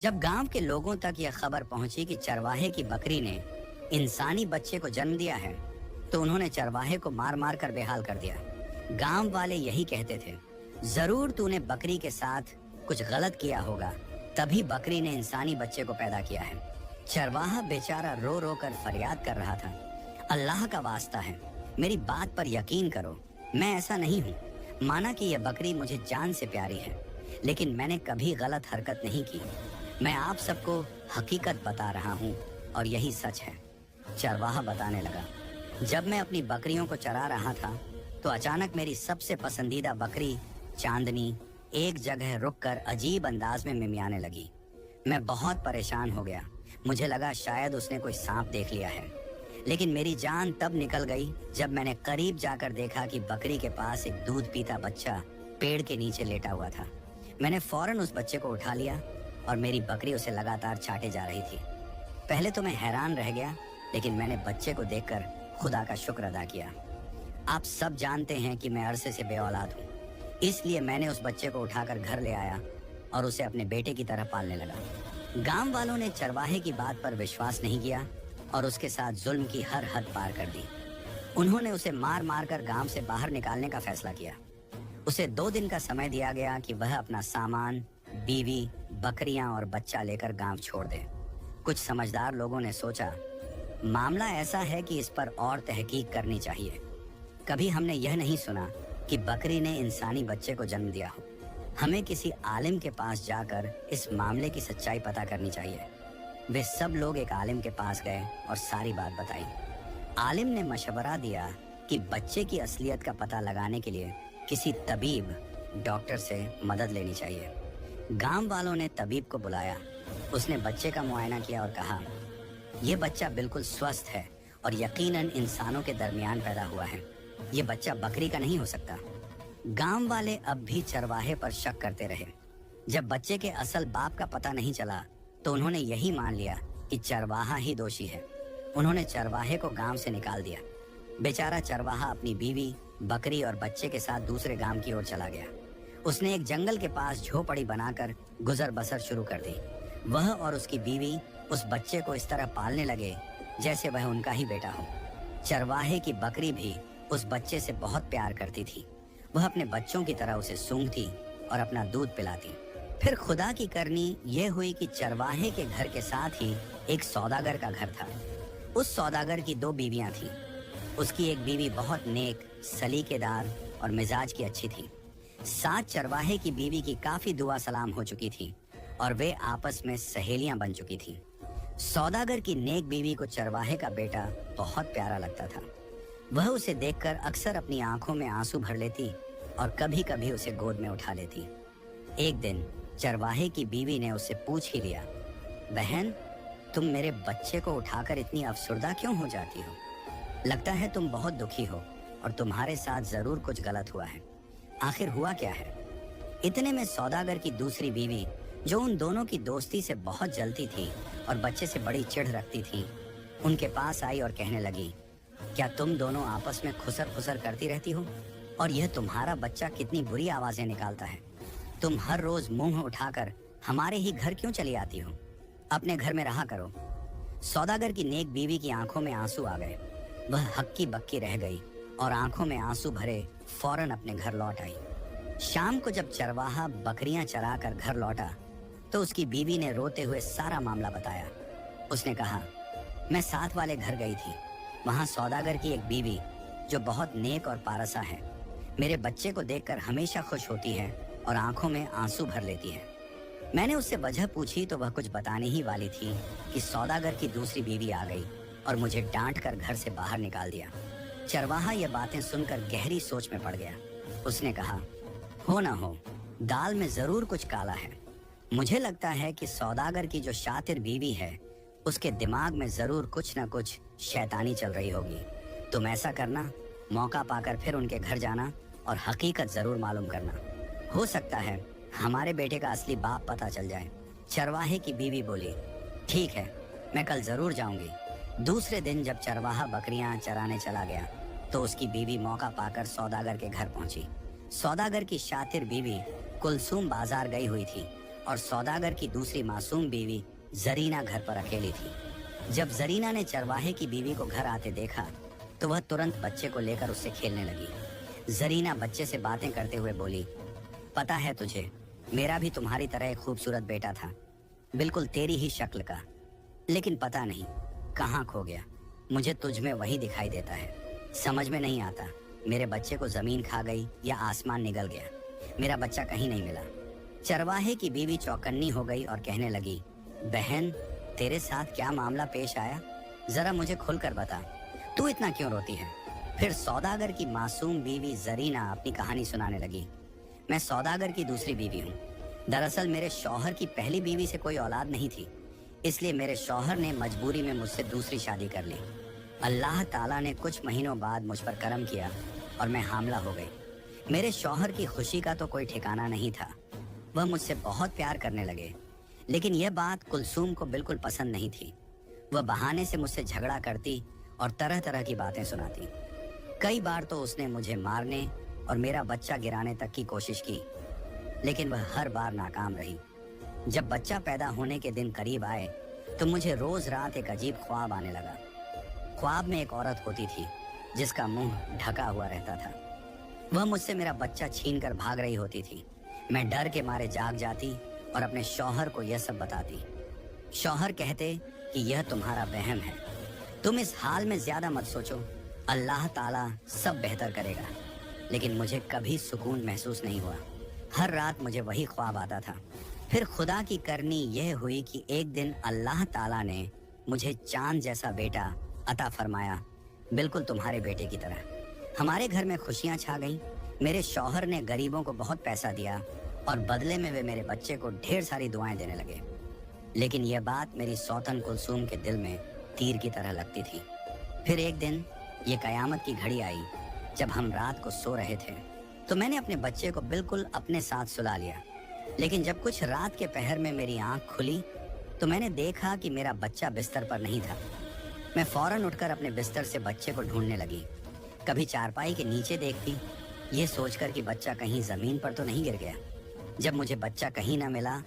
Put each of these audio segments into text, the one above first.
जब गांव के लोगों तक यह खबर पहुंची कि चरवाहे की बकरी ने इंसानी बच्चे को जन्म दिया है, तो उन्होंने चरवाहे को मार मार कर बेहाल कर दिया। गांव वाले यही कहते थे, जरूर तूने बकरी के साथ कुछ गलत किया होगा, तभी बकरी ने इंसानी बच्चे को पैदा किया है। चरवाहा बेचारा रो रो कर फरियाद कर रहा था, अल्लाह का वास्ता है, मेरी बात पर यकीन करो, मैं ऐसा नहीं हूँ। माना कि यह बकरी मुझे जान से प्यारी है, लेकिन मैंने कभी गलत हरकत नहीं की। मैं आप सबको हकीकत बता रहा हूँ और यही सच है। चरवाहा बताने लगा, जब मैं अपनी बकरियों को चरा रहा था तो अचानक मेरी सबसे पसंदीदा बकरी चांदनी एक जगह रुककर अजीब अंदाज में मिमियाने लगी। मैं बहुत परेशान हो गया, मुझे लगा शायद उसने कोई सांप देख लिया है। लेकिन मेरी जान तब निकल गई जब मैंने करीब जाकर देखा कि बकरी के पास एक दूध पीता बच्चा पेड़ के नीचे लेटा हुआ था। मैंने फौरन उस बच्चे को उठा लिया और मेरी बकरी उसे लगातार चाटे जा रही थी। पहले तो मैं हैरान रह गया, लेकिन मैंने बच्चे को देखकर खुदा का शुक्र अदा किया। आप सब जानते हैं कि मैं अरसे से बेऔलाद हूँ, इसलिए मैंने उस बच्चे को उठाकर घर ले आया और उसे अपने बेटे की तरह पालने लगा। गांव वालों ने चरवाहे की बात पर विश्वास नहीं किया और उसके साथ जुल्म की हर हद पार कर दी। उन्होंने उसे मार मार कर गांव से बाहर निकालने का फैसला किया। उसे 2 दिन का समय दिया गया कि वह अपना सामान, बीवी, बकरियां और बच्चा लेकर गांव छोड़ दे। कुछ समझदार लोगों ने सोचा, मामला ऐसा है कि इस पर और तहकीक करनी चाहिए। कभी हमने यह नहीं सुना कि बकरी ने इंसानी बच्चे को जन्म दिया हो। हमें किसी आलिम के पास जाकर इस मामले की सच्चाई पता करनी चाहिए। वे सब लोग एक आलिम के पास गए और सारी बात बताई। आलिम ने मशवरा दिया कि बच्चे की असलियत का पता लगाने के लिए किसी तबीब, डॉक्टर से मदद लेनी चाहिए। गांव वालों ने तबीब को बुलाया। उसने बच्चे का मुआयना किया और कहा, यह बच्चा बिल्कुल स्वस्थ है और यकीनन इंसानों के दरमियान पैदा हुआ है। यह बच्चा बकरी का नहीं हो सकता। गांव वाले अब भी चरवाहे पर शक करते रहे। जब बच्चे के असल बाप का पता नहीं चला तो उन्होंने यही मान लिया कि चरवाहा ही दोषी है। उन्होंने चरवाहे को गांव से निकाल दिया। बेचारा चरवाहा अपनी बीवी, बकरी और बच्चे के साथ दूसरे गांव की ओर चला गया। उसने एक जंगल के पास झोपड़ी बनाकर गुजर बसर शुरू कर दी। वह और उसकी बीवी उस बच्चे को इस तरह पालने लगे जैसे वह उनका ही बेटा हो। चरवाहे की बकरी भी उस बच्चे से बहुत प्यार करती थी। वह अपने बच्चों की तरह उसे सूंघती और अपना दूध पिलाती। फिर खुदा की करनी यह हुई कि चरवाहे के घर के साथ ही एक सौदागर का घर था। उस सौदागर की 2 बीवियां थीं। उसकी एक बीवी बहुत नेक, सलीकेदार और मिजाज की अच्छी थी। साथ चरवाहे की बीवी की काफी दुआ सलाम हो चुकी थी और वे आपस में सहेलियां बन चुकी थीं। सौदागर की नेक बीवी को चरवाहे का बेटा बहुत प्यारा लगता था। वह उसे देखकर अक्सर अपनी आंखों में आंसू भर लेती और कभी कभी उसे गोद में उठा लेती। एक दिन चरवाहे की बीवी ने उससे पूछ ही लिया, बहन, तुम मेरे बच्चे को उठाकर इतनी अफसुर्दा क्यों हो जाती हो? लगता है तुम बहुत दुखी हो और तुम्हारे साथ जरूर कुछ गलत हुआ है। आखिर हुआ क्या है? इतने में सौदागर की दूसरी बीवी, जो उन दोनों की दोस्ती से बहुत जलती थी और बच्चे से बड़ी चिढ़ रखती थी, उनके पास आई और कहने लगी, क्या तुम दोनों आपस में खुसर खुसर करती रहती हो? और यह तुम्हारा बच्चा कितनी बुरी आवाजें निकालता है। तुम हर रोज मुंह उठाकर हमारे ही घर क्यों चली आती हो? अपने घर में रहा करो। सौदागर की नेक बीवी की आंखों में आंसू आ गए। वह हक्की बक्की रह गई और आंखों में आंसू भरे फौरन अपने घर लौट आई। शाम को जब चरवाहा बकरियां चरा कर घर लौटा तो उसकी बीवी ने रोते हुए सारा मामला बताया। उसने कहा, मैं साथ वाले घर गई थी। वहां सौदागर की एक बीवी, जो बहुत नेक और पारसा है, मेरे बच्चे को देखकर हमेशा खुश होती है और आंखों में आंसू भर लेती है। मैंने उससे वजह पूछी तो वह कुछ बताने ही वाली थी कि सौदागर की दूसरी बीवी आ गई और मुझे डांट कर घर से बाहर निकाल दिया। चरवाहा ये बातें सुनकर गहरी सोच में पड़ गया। उसने कहा, हो ना हो, दाल में जरूर कुछ काला है। मुझे लगता है कि सौदागर की जो शातिर बीवी है, उसके दिमाग में जरूर कुछ न कुछ शैतानी चल रही होगी। तुम ऐसा करना, मौका पाकर फिर उनके घर जाना और हकीकत जरूर मालूम करना। हो सकता है हमारे बेटे का असली बाप पता चल जाए। चरवाहे की बीवी बोली, ठीक है, मैं कल जरूर जाऊंगी। दूसरे दिन जब चरवाहा बकरियां चराने चला गया तो उसकी बीवी मौका पाकर सौदागर के घर पहुंची। सौदागर की शातिर बीवी कुलसूम बाजार गई हुई थी और सौदागर की दूसरी मासूम बीवी जरीना घर पर अकेली थी। जब जरीना ने चरवाहे की बीवी को घर आते देखा तो वह तुरंत बच्चे को लेकर उससे खेलने लगी। जरीना बच्चे से बातें करते हुए बोली, पता है तुझे, मेरा भी तुम्हारी तरह एक खूबसूरत बेटा था, बिल्कुल तेरी ही शक्ल का, लेकिन पता नहीं कहाँ खो गया। मुझे तुझ में वही दिखाई देता है। समझ में नहीं आता मेरे बच्चे को जमीन खा गई या आसमान निगल गया। मेरा बच्चा कहीं नहीं मिला। चरवाहे की बीवी चौकन्नी हो गई और कहने लगी, बहन, तेरे साथ क्या मामला पेश आया, जरा मुझे खुलकर बता, तू इतना क्यों रोती है? फिर सौदागर की मासूम बीवी जरीना अपनी कहानी सुनाने लगी। मैं सौदागर की दूसरी बीवी हूँ। दरअसल मेरे शौहर की पहली बीवी से कोई औलाद नहीं थी, इसलिए मेरे शौहर ने मजबूरी में मुझसे दूसरी शादी कर ली। अल्लाह ताला ने कुछ महीनों बाद मुझ पर करम किया और मैं हामला हो गई। मेरे शौहर की खुशी का तो कोई ठिकाना नहीं था। वह मुझसे बहुत प्यार करने लगे, लेकिन यह बात कुलसूम को बिल्कुल पसंद नहीं थी। वह बहाने से मुझसे झगड़ा करती और तरह तरह की बातें सुनाती। कई बार तो उसने मुझे मारने और मेरा बच्चा गिराने तक की कोशिश की, लेकिन वह हर बार नाकाम रही। जब बच्चा पैदा होने के दिन करीब आए तो मुझे रोज रात एक अजीब ख्वाब आने लगा। ख्वाब में एक औरत होती थी जिसका मुंह ढका हुआ रहता था। वह मुझसे मेरा बच्चा छीनकर भाग रही होती थी। मैं डर के मारे जाग जाती और अपने शौहर को यह सब बताती। शौहर कहते कि यह तुम्हारा वहम है, तुम इस हाल में ज्यादा मत सोचो, अल्लाह ताला सब बेहतर करेगा। लेकिन मुझे कभी सुकून महसूस नहीं हुआ। हर रात मुझे वही ख्वाब आता था। फिर खुदा की करनी यह हुई कि एक दिन अल्लाह ताला ने मुझे चांद जैसा बेटा अता फरमाया, बिल्कुल तुम्हारे बेटे की तरह। हमारे घर में खुशियां छा गईं। मेरे शौहर ने गरीबों को बहुत पैसा दिया और बदले में वे मेरे बच्चे को ढेर सारी दुआएं देने लगे। लेकिन यह बात मेरी सौतन कुलसूम के दिल में तीर की तरह लगती थी। फिर एक दिन ये कयामत की घड़ी आई जब हम रात को सो रहे थे तो मैंने अपने बच्चे को बिल्कुल अपने साथ सुला लिया। लेकिन जब कुछ रात के पहर में मेरी आंख खुली तो मैंने देखा कि मेरा बच्चा बिस्तर पर नहीं था। मैं फौरन उठकर अपने बिस्तर से बच्चे को ढूंढने लगी। कभी चारपाई के नीचे देखती, ये सोचकर कि बच्चा कहीं जमीन पर तो नहीं गिर गया। जब मुझे बच्चा कहीं न मिला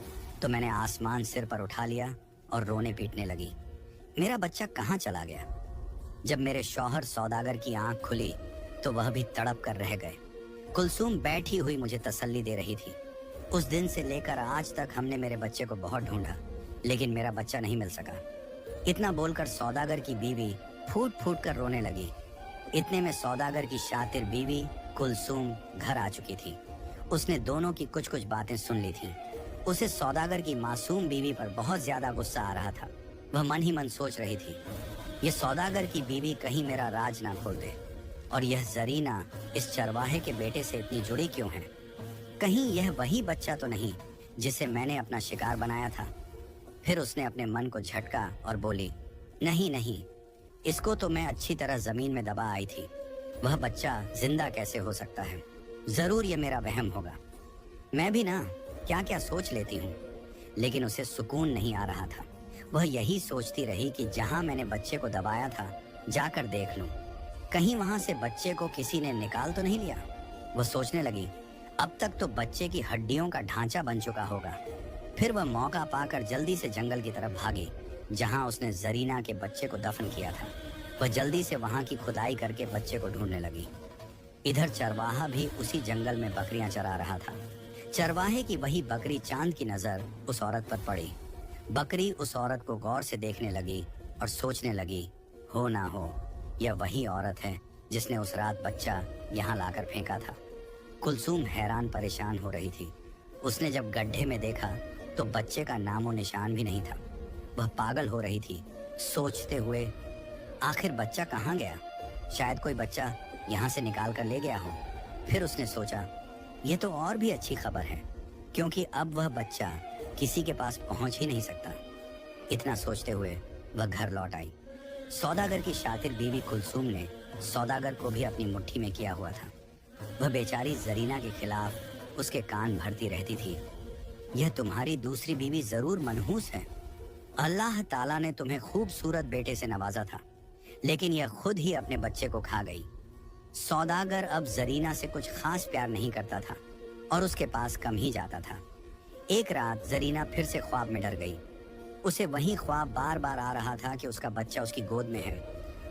तो मैंने आसमान सिर पर उठा लिया और रोने पीटने लगी। मेरा बच्चा कहाँ चला गया? जब मेरे शौहर सौदागर की आंख खुली तो वह भी तड़प कर रह गए। कुलसूम बैठी हुई मुझे तसल्ली दे रही थी। उस दिन से लेकर आज तक हमने मेरे बच्चे को बहुत ढूंढा, लेकिन मेरा बच्चा नहीं मिल सका। इतना बोलकर सौदागर की बीवी फूट फूट कर रोने लगी। इतने में सौदागर की शातिर बीवी कुलसूम घर आ चुकी थी। उसने दोनों की कुछ कुछ बातें सुन ली थी। उसे सौदागर की मासूम बीवी पर बहुत ज्यादा गुस्सा आ रहा था। वह मन ही मन सोच रही थी, ये सौदागर की बीवी कहीं मेरा राज ना खोल दे, और यह जरीना इस चरवाहे के बेटे से इतनी जुड़ी क्यों है? कहीं यह वही बच्चा तो नहीं जिसे मैंने अपना शिकार बनाया था? फिर उसने अपने मन को झटका और बोली, नहीं नहीं, इसको तो मैं अच्छी तरह जमीन में दबा आई थी। वह बच्चा जिंदा कैसे हो सकता है? जरूर ये मेरा वहम होगा। मैं भी ना क्या क्या सोच लेती हूँ, लेकिन उसे सुकून नहीं आ रहा था। वह यही सोचती रही कि जहाँ मैंने बच्चे को दबाया था जाकर देख लूं, कहीं वहां से बच्चे को किसी ने निकाल तो नहीं लिया। वह सोचने लगी, अब तक तो बच्चे की हड्डियों का ढांचा बन चुका होगा। फिर वह मौका पाकर जल्दी से जंगल की तरफ भागी जहां उसने जरीना के बच्चे को दफन किया था। वह जल्दी से वहां की खुदाई करके बच्चे को ढूंढने लगी। इधर चरवाहा भी उसी जंगल में बकरियां चरा रहा था। चरवाहे की वही बकरी चांद की नजर उस औरत पर पड़ी। बकरी उस औरत को गौर से देखने लगी और सोचने लगी, हो ना हो यह वही औरत है जिसने उस रात बच्चा यहाँ लाकर फेंका था। कुलसूम हैरान परेशान हो रही थी। उसने जब गड्ढे में देखा तो बच्चे का नामो निशान भी नहीं था। वह पागल हो रही थी, सोचते हुए, आखिर बच्चा कहाँ गया? शायद कोई बच्चा यहाँ से निकाल कर ले गया हो। फिर उसने सोचा, ये तो और भी अच्छी खबर है, क्योंकि अब वह बच्चा किसी के पास पहुंच ही नहीं सकता। इतना सोचते हुए वह घर लौट आई। सौदागर की शातिर बीवी कुलसूम ने सौदागर को भी अपनी मुट्ठी में किया हुआ था। वह बेचारी जरीना के खिलाफ उसके कान भरती रहती थी। यह तुम्हारी दूसरी बीवी जरूर मनहूस है। अल्लाह ताला ने तुम्हें खूबसूरत बेटे से नवाजा था, लेकिन यह खुद ही अपने बच्चे को खा गई। सौदागर अब जरीना से कुछ खास प्यार नहीं करता था और उसके पास कम ही जाता था। एक रात जरीना फिर से ख्वाब में डर गई। उसे वही ख्वाब बार बार आ रहा था कि उसका बच्चा उसकी गोद में है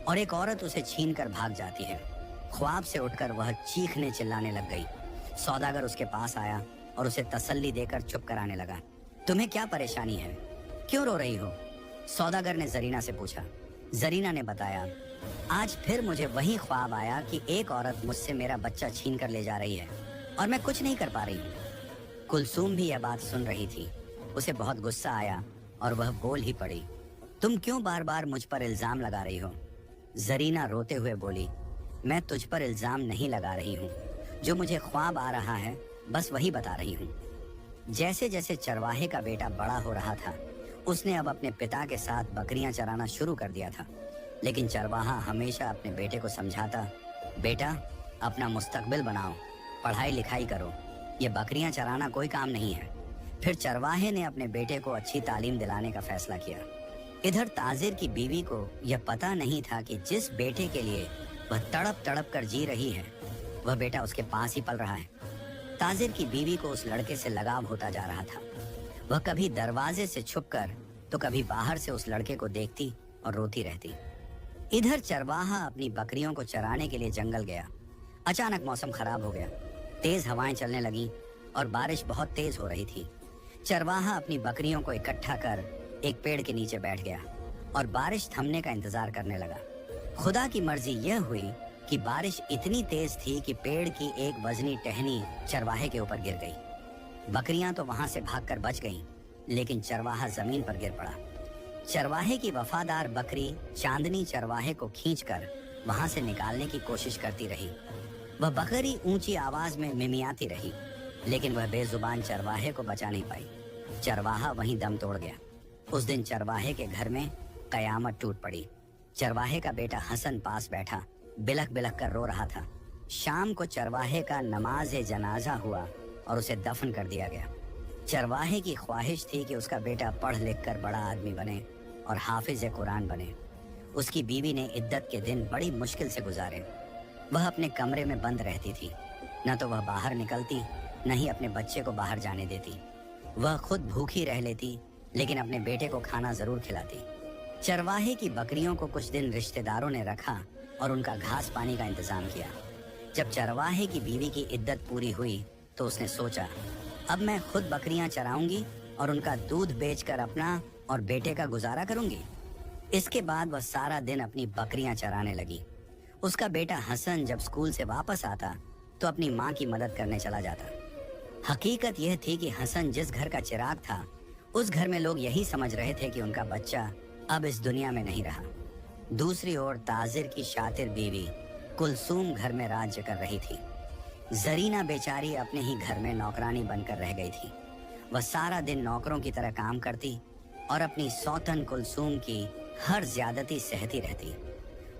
और एक औरत उसे छीन कर भाग जाती है। ख्वाब से उठकर वह चीखने चिल्लाने लग गई। सौदागर उसके पास आया और उसे तसल्ली देकर चुप कराने लगा। तुम्हें क्या परेशानी है, क्यों रो रही हो? सौदागर ने जरीना से पूछा। जरीना ने बताया, आज फिर मुझे वही ख्वाब आया कि एक औरत मुझसे मेरा बच्चा छीन कर ले जा रही है और मैं कुछ नहीं कर पा रही हूँ। कुलसूम भी यह बात सुन रही थी। उसे बहुत गुस्सा आया और वह बोल ही पड़ी, तुम क्यों बार बार मुझ पर इल्जाम लगा रही हो? जरीना रोते हुए बोली, मैं तुझ पर इल्जाम नहीं लगा रही हूँ, जो मुझे ख्वाब आ रहा है बस वही बता रही हूँ। जैसे जैसे चरवाहे का बेटा बड़ा हो रहा था, उसने अब अपने पिता के साथ बकरियां चराना शुरू कर दिया था। लेकिन चरवाहा हमेशा अपने बेटे को समझाता, बेटा अपना मुस्तकबिल बनाओ, पढ़ाई लिखाई करो, ये बकरियां चराना कोई काम नहीं है। फिर चरवाहे ने अपने बेटे को अच्छी तालीम दिलाने का फैसला किया। इधर ताजिर की बीवी को यह पता नहीं था कि जिस बेटे के लिए वह तड़प तड़प कर जी रही है, वह बेटा उसके पास ही पल रहा है। ताजिर की बीवी को उस लड़के से लगाव होता जा रहा था। वह कभी दरवाजे से छुपकर तो कभी बाहर से उस लड़के को देखती और रोती रहती। इधर चरवाहा अपनी बकरियों को चराने के लिए जंगल गया। अचानक मौसम खराब हो गया। तेज हवाएं चलने लगी और बारिश बहुत तेज हो रही थी। चरवाहा अपनी बकरियों को इकट्ठा कर एक पेड़ के नीचे बैठ गया और बारिश थमने का इंतजार करने लगा। खुदा की मर्जी यह हुई कि बारिश इतनी तेज थी कि पेड़ की एक वजनी टहनी चरवाहे के ऊपर गिर गई। बकरियां तो वहां से भागकर बच गईं, लेकिन चरवाहा जमीन पर गिर पड़ा। चरवाहे की वफादार बकरी चांदनी चरवाहे को खींचकर वहां से निकालने की कोशिश करती रही। वह बकरी ऊंची आवाज में मिमियाती रही, लेकिन वह बेजुबान चरवाहे को बचा नहीं पाई। चरवाहा वहीं दम तोड़ गया। उस दिन चरवाहे के घर में कयामत टूट पड़ी। चरवाहे का बेटा हसन पास बैठा बिलख बिलख कर रो रहा था। शाम को चरवाहे का नमाज जनाजा हुआ और उसे दफन कर दिया गया। चरवाहे की ख्वाहिश थी कि उसका बेटा पढ़ लिख कर बड़ा आदमी बने और हाफिज कुरान बने। उसकी बीवी ने इद्दत के दिन बड़ी मुश्किल से गुजारे। वह अपने कमरे में बंद रहती थी। न तो वह बाहर निकलती, न ही अपने बच्चे को बाहर जाने देती। वह खुद भूखी रह लेती, लेकिन अपने बेटे को खाना जरूर खिलाती। चरवाहे की बकरियों को कुछ दिन रिश्तेदारों ने रखा और उनका घास पानी का इंतजाम किया। जब चरवाहे की बीवी की इद्दत पूरी हुई तो उसने सोचा, अब मैं खुद बकरियां चराऊंगी और उनका दूध बेचकर अपना और बेटे का गुजारा करूंगी। इसके बाद वह सारा दिन अपनी बकरियां चराने लगी। उसका बेटा हसन जब स्कूल से वापस आता तो अपनी माँ की मदद करने चला जाता। हकीकत यह थी कि हसन जिस घर का चिराग था, उस घर में लोग यही समझ रहे थे कि उनका बच्चा अब इस दुनिया में नहीं रहा। दूसरी ओर ताजिर की शातिर बीवी कुलसूम घर में राज्य कर रही थी। जरीना बेचारी अपने ही घर में नौकरानी बनकर रह गई थी। वह सारा दिन नौकरों की तरह काम करती और अपनी सौतन कुलसूम की हर ज्यादती सहती रहती।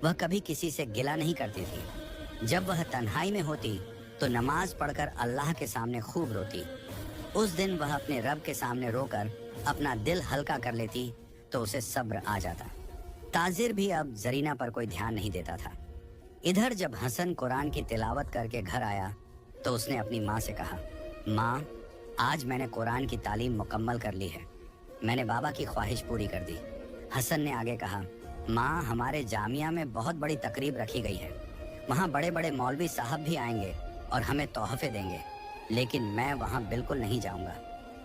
वह कभी किसी से गिला नहीं करती थी। जब वह तन्हाई में होती तो नमाज पढ़कर अल्लाह के सामने खूब रोती। उस दिन वह अपने रब के सामने रोकर अपना दिल हल्का कर लेती तो उसे सब्र आ जाता। ताजिर भी अब जरीना पर कोई ध्यान नहीं देता था। इधर जब हसन कुरान की तिलावत करके घर आया तो उसने अपनी माँ से कहा, माँ, आज मैंने कुरान की तालीम मुकम्मल कर ली है। मैंने बाबा की ख्वाहिश पूरी कर दी। हसन ने आगे कहा, माँ, हमारे जामिया में बहुत बड़ी तकरीब रखी गई है। वहाँ बड़े बड़े मौलवी साहब भी आएंगे और हमें तोहफे देंगे, लेकिन मैं वहाँ बिल्कुल नहीं जाऊँगा।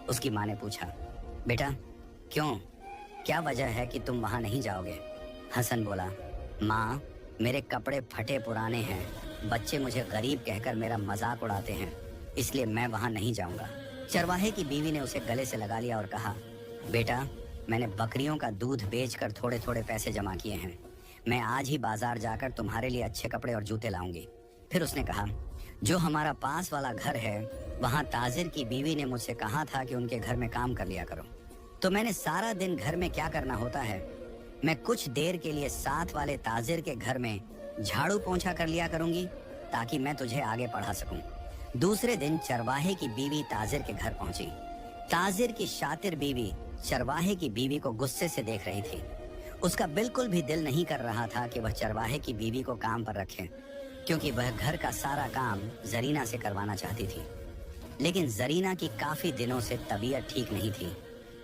उसकी माँ ने पूछा, बेटा क्यों, क्या वजह है कि तुम वहाँ नहीं जाओगे? हसन बोला, माँ, मेरे कपड़े फटे पुराने हैं, बच्चे मुझे गरीब कहकर मेरा मजाक उड़ाते हैं, इसलिए मैं वहाँ नहीं जाऊँगा। चरवाहे की बीवी ने उसे गले से लगा लिया और कहा, बेटा, मैंने बकरियों का दूध बेचकर थोड़े थोड़े पैसे जमा किए हैं। मैं आज ही बाजार जाकर तुम्हारे लिए अच्छे कपड़े और जूते लाऊंगी। फिर उसने कहा, जो हमारा पास वाला घर है, वहाँ ताजिर की बीवी ने मुझसे कहा था कि उनके घर में काम कर लिया करो। तो मैंने सारा दिन घर में क्या करना होता है, मैं कुछ देर के लिए साथ वाले ताजिर के घर में झाड़ू पोंछा कर लिया करूंगी ताकि मैं तुझे आगे पढ़ा सकूं। दूसरे दिन चरवाहे की बीवी ताजिर के घर पहुंची। ताजिर की शातिर बीवी चरवाहे की बीवी को गुस्से से देख रही थी। उसका बिल्कुल भी दिल नहीं कर रहा था कि वह चरवाहे की बीवी को काम पर रखे, क्योंकि वह घर का सारा काम जरीना से करवाना चाहती थी। लेकिन जरीना की काफी दिनों से तबीयत ठीक नहीं थी,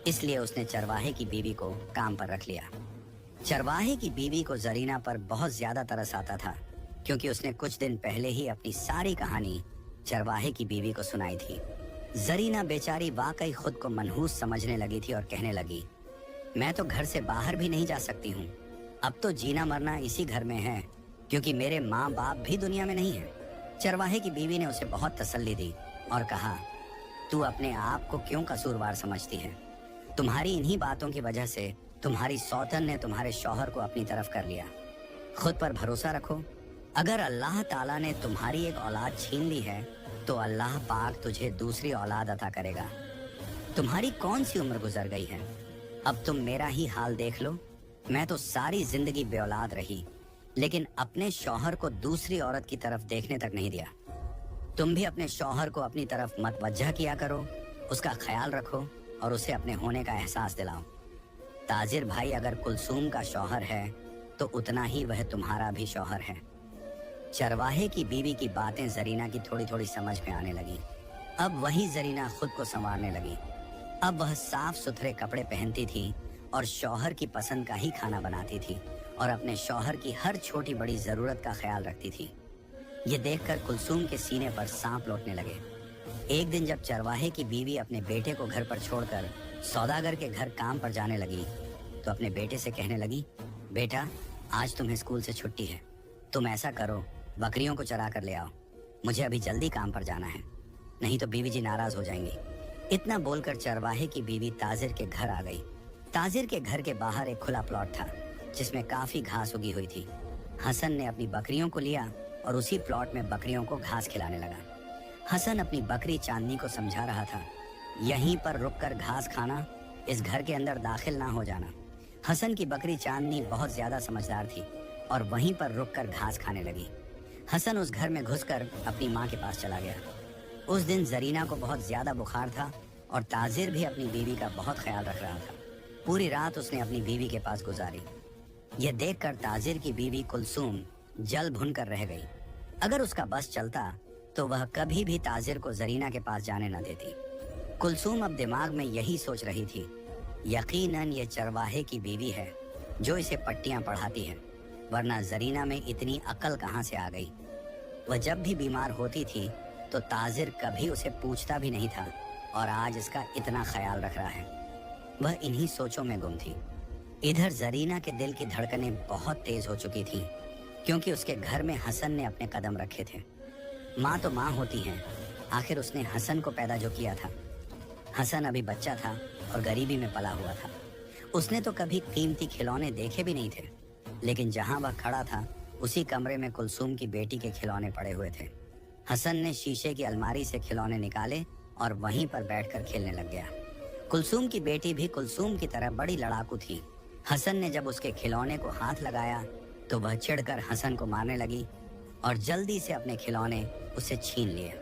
इसलिए उसने चरवाहे की बीवी को काम पर रख लिया। चरवाहे की बीवी को जरीना पर बहुत ज्यादा तरस आता था, क्योंकि उसने कुछ दिन पहले ही अपनी सारी कहानी चरवाहे की बीवी को सुनाई थी। जरीना बेचारी वाकई खुद को मनहूस समझने लगी थी और कहने लगी, मैं तो घर से बाहर भी नहीं जा सकती हूँ। अब तो जीना मरना इसी घर में है, क्योंकि मेरे माँ बाप भी दुनिया में नहीं है। चरवाहे की बीवी ने उसे बहुत तसल्ली दी और कहा, तू अपने आप को क्यों कसूरवार समझती है? तुम्हारी इन्हीं बातों की वजह से तुम्हारी सौतन ने तुम्हारे शौहर को अपनी तरफ कर लिया। खुद पर भरोसा रखो। अगर अल्लाह ताला ने तुम्हारी एक औलाद छीन ली है, तो अल्लाह पाक तुझे दूसरी औलाद अता करेगा। तुम्हारी कौन सी उम्र गुजर गई है? अब तुम मेरा ही हाल देख लो। मैं तो सारी जिंदगी बेऔलाद रही, लेकिन अपने शौहर को दूसरी औरत की तरफ देखने तक नहीं दिया। तुम भी अपने शौहर को अपनी तरफ मतवज्जा किया करो, उसका ख्याल रखो और उसे अपने होने का एहसास दिलाओ। ताजिर भाई अगर कुलसूम का शौहर है, तो उतना ही वह तुम्हारा भी शौहर है। चरवाहे की बीवी की बातें जरीना की थोड़ी थोड़ी समझ में आने लगी। अब वही जरीना खुद को संवारने लगी। अब वह साफ सुथरे कपड़े पहनती थी और शौहर की पसंद का ही खाना बनाती थी और अपने शौहर की हर छोटी बड़ी जरूरत का ख्याल रखती थी। ये देखकर कुलसूम के सीने पर सांप लौटने लगे। एक दिन जब चरवाहे की बीवी अपने बेटे को घर पर छोड़कर सौदागर के घर काम पर जाने लगी, तो अपने बेटे से कहने लगी, बेटा आज तुम्हें स्कूल से छुट्टी है, तुम ऐसा करो बकरियों को चरा कर ले आओ, मुझे अभी जल्दी काम पर जाना है, नहीं तो बीवी जी नाराज हो जाएंगी। इतना बोलकर चरवाहे की बीवी ताजिर के घर आ गई। ताजिर के घर के बाहर एक खुला प्लॉट था, जिसमें काफी घास उगी हुई थी। हसन ने अपनी बकरियों को लिया और उसी प्लॉट में बकरियों को घास खिलाने लगा। हसन अपनी बकरी चांदनी को समझा रहा था, यहीं पर रुककर घास खाना, इस घर के अंदर दाखिल ना हो जाना। हसन की बकरी चांदनी बहुत ज्यादा समझदार थी और वहीं पर रुककर घास खाने लगी। हसन उस घर में घुसकर अपनी माँ के पास चला गया। उस दिन जरीना को बहुत ज्यादा बुखार था और ताजिर भी अपनी बीवी का बहुत ख्याल रख रहा था। पूरी रात उसने अपनी बीवी के पास गुजारी। यह देखकर ताजिर की बीवी कुलसूम जल भुन कर रह गई। अगर उसका बस चलता तो वह कभी भी ताजिर को जरीना के पास जाने न देती। कुलसूम अब दिमाग में यही सोच रही थी, यकीनन ये चरवाहे की बीवी है जो इसे पट्टियां पढ़ाती है, वरना जरीना में इतनी अकल कहाँ से आ गई। वह जब भी बीमार होती थी तो ताजिर कभी उसे पूछता भी नहीं था और आज इसका इतना ख्याल रख रहा है। वह इन्हीं सोचों में गुम थी। इधर जरीना के दिल की धड़कनें बहुत तेज हो चुकी थी, क्योंकि उसके घर में हसन ने अपने कदम रखे थे। माँ तो माँ होती है, आखिर उसने हसन को पैदा जो किया था। हसन अभी बच्चा था और गरीबी में पला हुआ था। उसने तो कभी कीमती खिलौने देखे भी नहीं थे, लेकिन जहाँ वह खड़ा था उसी कमरे में कुलसूम की बेटी के खिलौने पड़े हुए थे। हसन ने शीशे की अलमारी से खिलौने निकाले और वहीं पर बैठकर खेलने लग गया। कुलसूम की बेटी भी कुलसूम की तरह बड़ी लड़ाकू थी। हसन ने जब उसके खिलौने को हाथ लगाया तो वह चिढ़कर हसन को मारने लगी और जल्दी से अपने खिलौने उससे छीन लिए।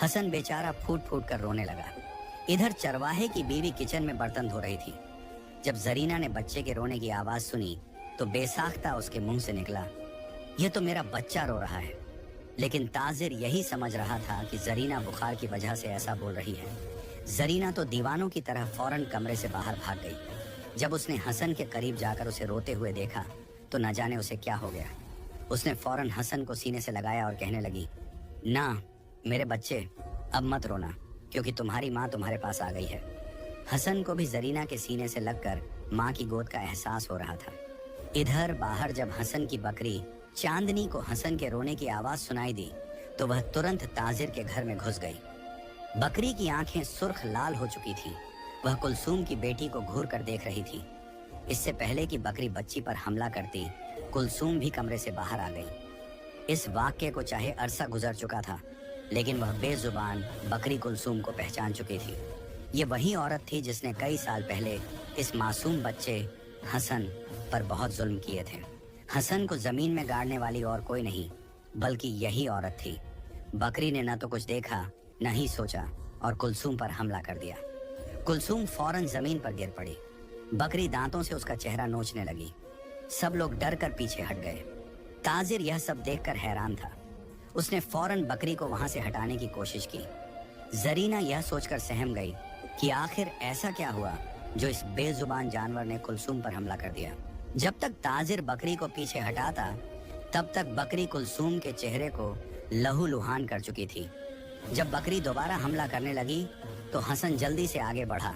हसन बेचारा फूट फूट कर रोने लगा। इधर चरवाहे की बीवी किचन में बर्तन धो रही थी। जब जरीना ने बच्चे के रोने की आवाज सुनी तो बेसाख्ता उसके मुंह से निकला, यह तो मेरा बच्चा रो रहा है। लेकिन ताजिर यही समझ रहा था कि जरीना बुखार की वजह से ऐसा बोल रही है। जरीना तो दीवानों की तरह फौरन कमरे से बाहर भाग गई। जब उसने हसन के करीब जाकर उसे रोते हुए देखा तो न जाने उसे क्या हो गया। उसने फौरन हसन को सीने से लगाया और कहने लगी, ना मेरे बच्चे, अब मत रोना, क्योंकि तुम्हारी माँ तुम्हारे पास आ गई है। हसन को भी जरीना के सीने से लगकर माँ की गोद का एहसास हो रहा था। इधर बाहर जब हसन की बकरी चांदनी को हसन के रोने की आवाज सुनाई दी तो वह तुरंत ताजिर के घर में घुस गई। बकरी की आंखें सुर्ख लाल हो चुकी थी। वह कुलसूम की बेटी को घूर कर देख रही थी। इससे पहले कि बकरी बच्ची पर हमला करती, कुलसूम भी कमरे से बाहर आ गई। इस वाक्य को चाहे अरसा गुजर चुका था, लेकिन वह बेजुबान बकरी कुलसूम को पहचान चुकी थी। ये वही औरत थी जिसने कई साल पहले इस मासूम बच्चे हसन पर बहुत जुल्म किए थे। हसन को जमीन में गाड़ने वाली और कोई नहीं, बल्कि यही औरत थी। बकरी ने न तो कुछ देखा न ही सोचा और कुलसूम पर हमला कर दिया। कुलसूम फौरन जमीन पर गिर पड़ी। बकरी दांतों से उसका चेहरा नोचने लगी। सब लोग डर कर पीछे हट गए। ताजिर यह सब देखकर हैरान था। उसने फौरन बकरी को वहां से हटाने की कोशिश की। जरीना यह सोचकर सहम गई कि आखिर ऐसा क्या हुआ जो इस बेजुबान जानवर ने कुलसूम पर हमला कर दिया। जब तक ताजिर बकरी को पीछे हटाता तब तक बकरी कुलसूम के चेहरे को लहूलुहान कर चुकी थी। जब बकरी दोबारा हमला करने लगी तो हसन जल्दी से आगे बढ़ा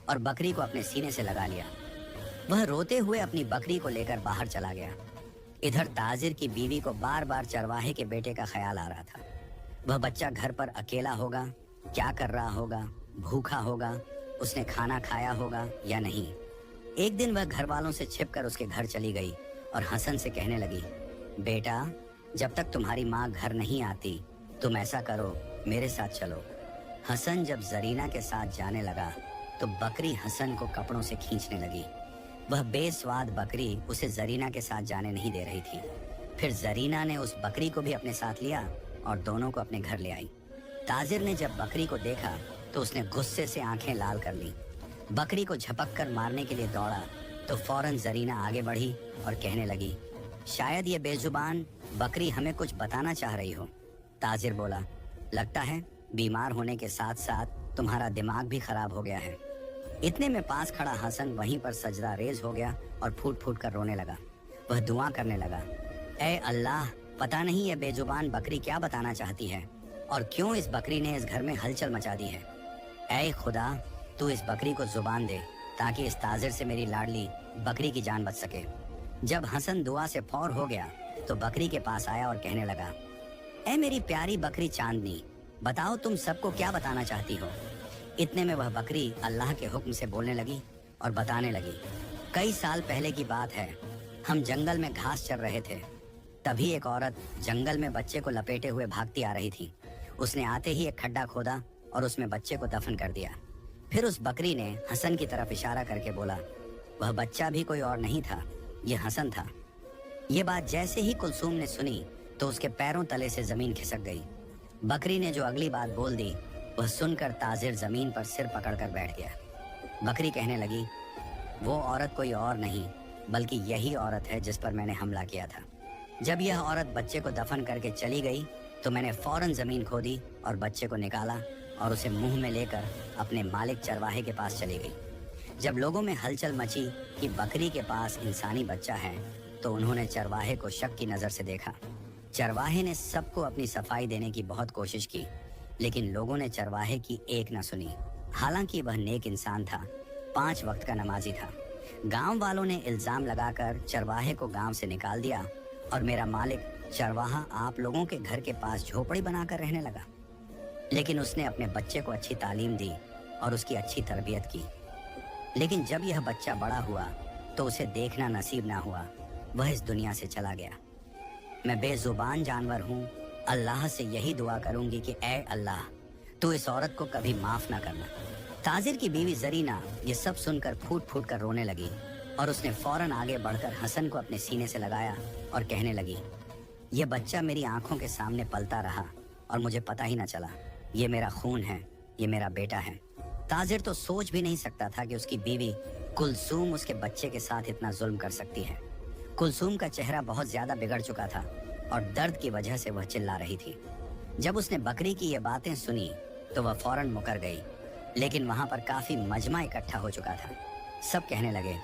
और बकरी को अपने सीने से लगा लिया। वह रोते हुए अपनी बकरी को लेकर बाहर चला गया। इधर ताजिर की बीवी को बार बार चरवाहे के बेटे का ख्याल आ रहा था। वह बच्चा घर पर अकेला होगा, क्या कर रहा होगा, भूखा होगा, उसने खाना खाया होगा या नहीं। एक दिन वह घर वालों से छिपकर उसके घर चली गई और हसन से कहने लगी, बेटा जब तक तुम्हारी माँ घर नहीं आती तुम ऐसा करो, मेरे साथ चलो। हसन जब जरीना के साथ जाने लगा तो बकरी हसन को कपड़ों से खींचने लगी। वह बेस्वाद बकरी उसे जरीना के साथ जाने नहीं दे रही थी। फिर जरीना ने उस बकरी को भी अपने साथ लिया और दोनों को अपने घर ले आई। ताजिर ने जब बकरी को देखा तो उसने गुस्से से आंखें लाल कर ली। बकरी को झपक कर मारने के लिए दौड़ा तो फौरन जरीना आगे बढ़ी और कहने लगी, शायद ये बेजुबान बकरी हमें कुछ बताना चाह रही हो। ताजिर बोला, लगता है बीमार होने के साथ साथ तुम्हारा दिमाग भी खराब हो गया है। इतने में पास खड़ा हसन वहीं पर सजदा रेज हो गया और फूट फूट कर रोने लगा। वह दुआ करने लगा, ऐ अल्लाह, पता नहीं ये बेजुबान बकरी क्या बताना चाहती है और क्यों इस बकरी ने इस घर में हलचल मचा दी है। ऐ खुदा, तू इस बकरी को जुबान दे ताकि इस ताजिर से मेरी लाडली बकरी की जान बच सके। जब हसन दुआ से फौर हो गया तो बकरी के पास आया और कहने लगा, ऐ मेरी प्यारी बकरी चांदनी, बताओ तुम सबको क्या बताना चाहती हो। इतने में वह बकरी अल्लाह के हुक्म से बोलने लगी और बताने लगी, कई साल पहले की बात है, हम जंगल में घास चर रहे थे। तभी एक औरत जंगल में बच्चे को लपेटे हुए भागती आ रही थी। उसने आते ही एक खड्डा खोदा और उसमें बच्चे को दफन कर दिया। फिर उस बकरी ने हसन की तरफ इशारा करके बोला, वह बच्चा भी कोई और नहीं था, यह हसन था। ये बात जैसे ही कुलसूम ने सुनी तो उसके पैरों तले से जमीन खिसक गई। बकरी ने जो अगली बात बोल दी वह सुनकर ताजिर जमीन पर सिर पकड़कर बैठ गया। बकरी कहने लगी, वो औरत कोई और नहीं बल्कि यही औरत है जिस पर मैंने हमला किया था। जब यह औरत बच्चे को दफन करके चली गई तो मैंने फौरन जमीन खोदी और बच्चे को निकाला और उसे मुंह में लेकर अपने मालिक चरवाहे के पास चली गई। जब लोगों में हलचल मची कि बकरी के पास इंसानी बच्चा है तो उन्होंने चरवाहे को शक की नजर से देखा। चरवाहे ने सबको अपनी सफाई देने की बहुत कोशिश की, लेकिन लोगों ने चरवाहे की एक न सुनी। हालांकि वह नेक इंसान था, 5 वक्त का नमाजी था। गांव वालों ने इल्जाम लगाकर चरवाहे को गांव से निकाल दिया और मेरा मालिक चरवाहा आप लोगों के घर के पास झोपड़ी बनाकर रहने लगा। लेकिन उसने अपने बच्चे को अच्छी तालीम दी और उसकी अच्छी तरबियत की। लेकिन जब यह बच्चा बड़ा हुआ तो उसे देखना नसीब ना हुआ, वह इस दुनिया से चला गया। मैं बेजुबान जानवर हूँ, अल्लाह से यही दुआ करूंगी कि ऐ अल्लाह, तू इस औरत को कभी माफ ना करना। ताजिर की बीवी जरीना ये सब सुनकर फूट फूट कर रोने लगी और उसने फौरन आगे बढ़कर हसन को अपने सीने से लगाया और कहने लगी, यह बच्चा मेरी आंखों के सामने पलता रहा और मुझे पता ही ना चला। ये मेरा खून है, ये मेरा बेटा है। ताजिर तो सोच भी नहीं सकता था कि उसकी बीवी कुलसूम उसके बच्चे के साथ इतना जुल्म कर सकती है। कुलसूम का चेहरा बहुत ज्यादा बिगड़ चुका था और दर्द की वजह से वह चिल्ला रही थी। जब उसने बकरी की ये बातें सुनी तो वह फौरन मुकर गई, लेकिन वहां पर काफी मजमा इकट्ठा हो चुका था। सब कहने लगे,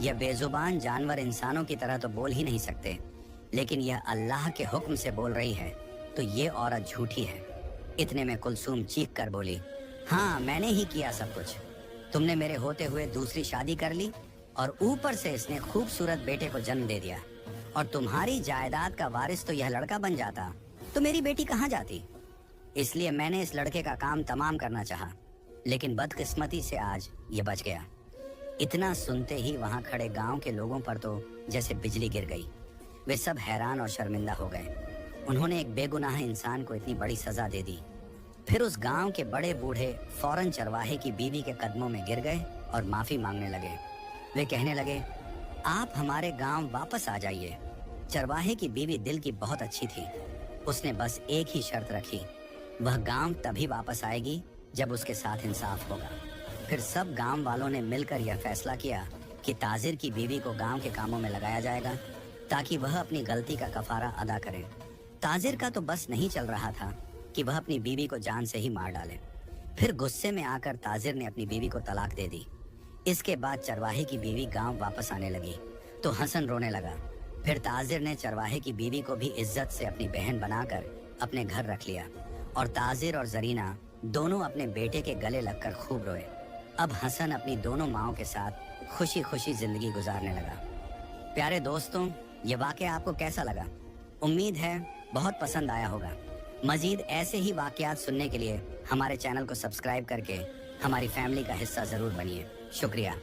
यह बेजुबान जानवर इंसानों की तरह तो बोल ही नहीं सकते, लेकिन यह अल्लाह के हुक्म से बोल रही है तो ये औरत झूठी है। इतने में कुलसूम चीख कर बोली, हाँ मैंने ही किया सब कुछ। तुमने मेरे होते हुए दूसरी शादी कर ली और ऊपर से इसने खूबसूरत बेटे को जन्म दे दिया, और तुम्हारी जायदाद का वारिस तो यह लड़का बन जाता तो मेरी बेटी कहाँ जाती। इसलिए मैंने इस लड़के का काम तमाम करना चाहा, लेकिन बदकिस्मती से आज ये बच गया। इतना सुनते ही वहां खड़े गांव के लोगों पर तो जैसे बिजली गिर गई। वे सब हैरान और शर्मिंदा हो गए। उन्होंने एक बेगुनाह इंसान को इतनी बड़ी सजा दे दी। फिर उस गांव के बड़े बूढ़े फौरन चरवाहे की बीवी के कदमों में गिर गए और माफी मांगने लगे। वे कहने लगे, आप हमारे गांव वापस आ जाइए। चरवाहे की बीवी दिल की बहुत अच्छी थी। उसने बस एक ही शर्त रखी, वह गांव तभी वापस आएगी जब उसके साथ इंसाफ होगा। फिर सब गांव वालों ने मिलकर यह फैसला किया कि ताजिर की बीवी को गांव के कामों में लगाया जाएगा ताकि वह अपनी गलती का कफारा अदा करे। ताजिर का तो बस नहीं चल रहा था कि वह अपनी बीवी को जान से ही मार डाले। फिर गुस्से में आकर ताजिर ने अपनी बीवी को तलाक दे दी। इसके बाद चरवाहे की बीवी गांव वापस आने लगी तो हसन रोने लगा। फिर ताजिर ने चरवाहे की बीवी को भी इज्जत से अपनी बहन बनाकर अपने घर रख लिया और ताजिर और जरीना दोनों अपने बेटे के गले लगकर खूब रोए। अब हसन अपनी दोनों माओं के साथ खुशी खुशी जिंदगी गुजारने लगा। प्यारे दोस्तों, ये वाकया आपको कैसा लगा? उम्मीद है बहुत पसंद आया होगा। मजीद ऐसे ही वाकयात सुनने के लिए हमारे चैनल को सब्सक्राइब करके हमारी फैमिली का हिस्सा जरूर बनिए। शुक्रिया।